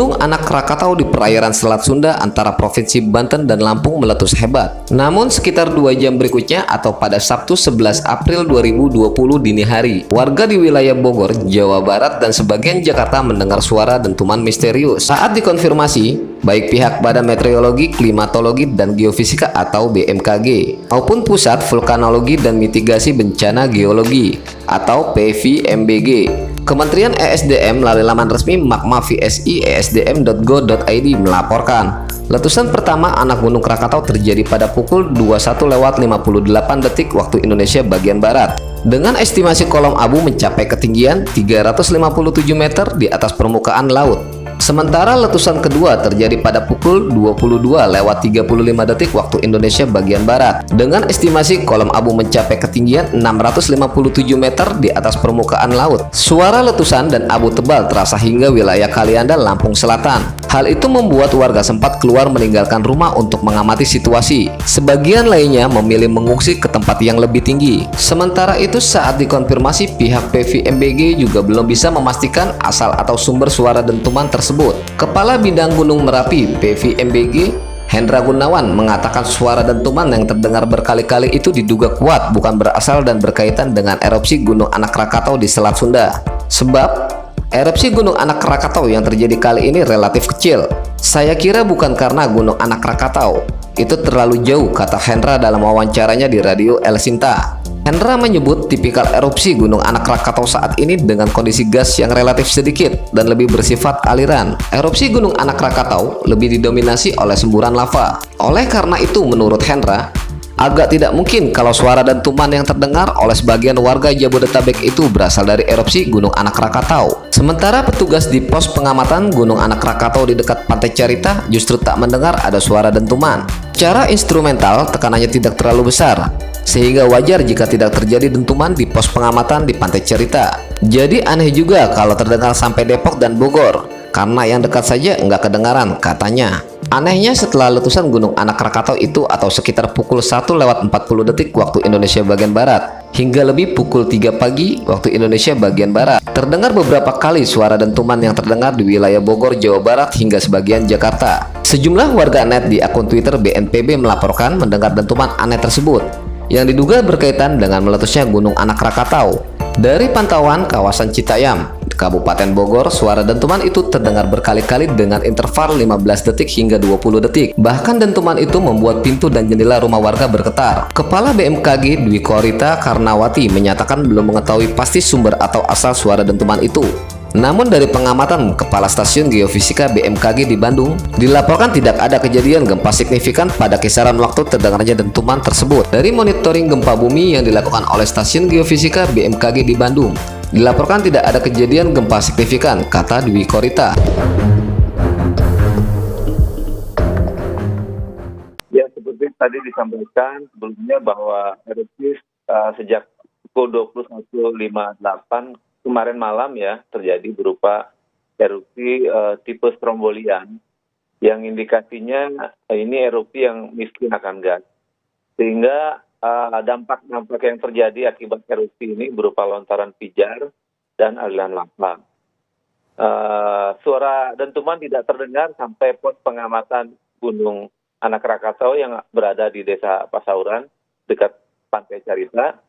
Gunung Anak Rakatau di perairan Selat Sunda antara Provinsi Banten dan Lampung meletus hebat. Namun sekitar 2 jam berikutnya atau pada Sabtu 11 April 2020 dini hari, warga di wilayah Bogor, Jawa Barat dan sebagian Jakarta mendengar suara dentuman misterius. Saat dikonfirmasi, baik pihak Badan Meteorologi, Klimatologi dan Geofisika atau BMKG maupun Pusat Vulkanologi dan Mitigasi Bencana Geologi atau PVMBG, Kementerian ESDM melalui laman resmi magma-vsi-esdm.go.id melaporkan letusan pertama anak Gunung Krakatau terjadi pada pukul 21.58 detik waktu Indonesia bagian Barat dengan estimasi kolom abu mencapai ketinggian 357 meter di atas permukaan laut. Sementara letusan kedua terjadi pada pukul 22.35 detik waktu Indonesia bagian Barat dengan estimasi kolom abu mencapai ketinggian 657 meter di atas permukaan laut. Suara letusan dan abu tebal terasa hingga wilayah Kalianda, Lampung Selatan. Hal itu membuat warga sempat keluar meninggalkan rumah untuk mengamati situasi. Sebagian lainnya memilih mengungsi ke tempat yang lebih tinggi. Sementara itu, saat dikonfirmasi, pihak PVMBG juga belum bisa memastikan asal atau sumber suara dentuman tersebut. Kepala Bidang Gunung Merapi PVMBG, Hendra Gunawan, mengatakan suara dentuman yang terdengar berkali-kali itu diduga kuat bukan berasal dan berkaitan dengan erupsi Gunung Anak Rakatau di Selat Sunda. Sebab erupsi Gunung Anak Rakatau yang terjadi kali ini relatif kecil. Saya kira bukan karena Gunung Anak Rakatau itu terlalu jauh, kata Hendra dalam wawancaranya di Radio El Sinta. Hendra menyebut tipikal erupsi Gunung Anak Rakatau saat ini dengan kondisi gas yang relatif sedikit dan lebih bersifat aliran. Erupsi Gunung Anak Rakatau lebih didominasi oleh semburan lava. Oleh karena itu, menurut Hendra, agak tidak mungkin kalau suara dentuman yang terdengar oleh sebagian warga Jabodetabek itu berasal dari erupsi Gunung Anak Rakatau. Sementara petugas di pos pengamatan Gunung Anak Rakatau di dekat Pantai Carita justru tak mendengar ada suara dentuman. Secara instrumental, tekanannya tidak terlalu besar, sehingga wajar jika tidak terjadi dentuman di pos pengamatan di Pantai Carita. Jadi aneh juga kalau terdengar sampai Depok dan Bogor, karena yang dekat saja nggak kedengaran, katanya. Anehnya, setelah letusan Gunung Anak Rakatau itu atau sekitar pukul 1.40 detik waktu Indonesia bagian Barat hingga lebih pukul 3 pagi waktu Indonesia bagian Barat, terdengar beberapa kali suara dentuman yang terdengar di wilayah Bogor, Jawa Barat hingga sebagian Jakarta. Sejumlah warganet di akun Twitter BNPB melaporkan mendengar dentuman aneh tersebut yang diduga berkaitan dengan meletusnya Gunung Anak Rakatau. Dari pantauan kawasan Citayam, Kabupaten Bogor, suara dentuman itu terdengar berkali-kali dengan interval 15 detik hingga 20 detik. Bahkan dentuman itu membuat pintu dan jendela rumah warga bergetar. Kepala BMKG Dwi Korita Karnawati menyatakan belum mengetahui pasti sumber atau asal suara dentuman itu. Namun dari pengamatan Kepala Stasiun Geofisika BMKG di Bandung, dilaporkan tidak ada kejadian gempa signifikan pada kisaran waktu terdengarnya dentuman tersebut. Dari monitoring gempa bumi yang dilakukan oleh Stasiun Geofisika BMKG di Bandung, dilaporkan tidak ada kejadian gempa signifikan, kata Dwi Korita. Ya, seperti tadi disampaikan sebelumnya bahwa erupsi sejak pukul 21.58 kemarin malam ya terjadi berupa erupsi tipe strombolian yang indikasinya ini erupsi yang miskin akan gas, sehingga dampak-dampak yang terjadi akibat erupsi ini berupa lontaran pijar dan aliran lava. Suara dentuman tidak terdengar sampai pos pengamatan Gunung Anak Rakatau yang berada di Desa Pasauran dekat Pantai Carita.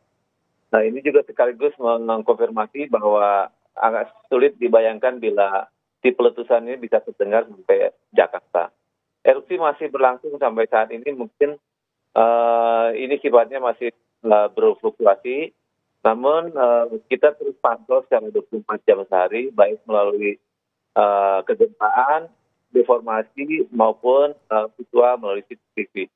Nah, ini juga sekaligus mengkonfirmasi bahwa agak sulit dibayangkan bila tipe letusan ini bisa terdengar sampai Jakarta. Erupsi masih berlangsung sampai saat ini, mungkin ini sifatnya masih berfluktuasi, namun kita terus pantau secara 24 jam sehari, baik melalui kegempaan, deformasi, maupun visual melalui CCTV.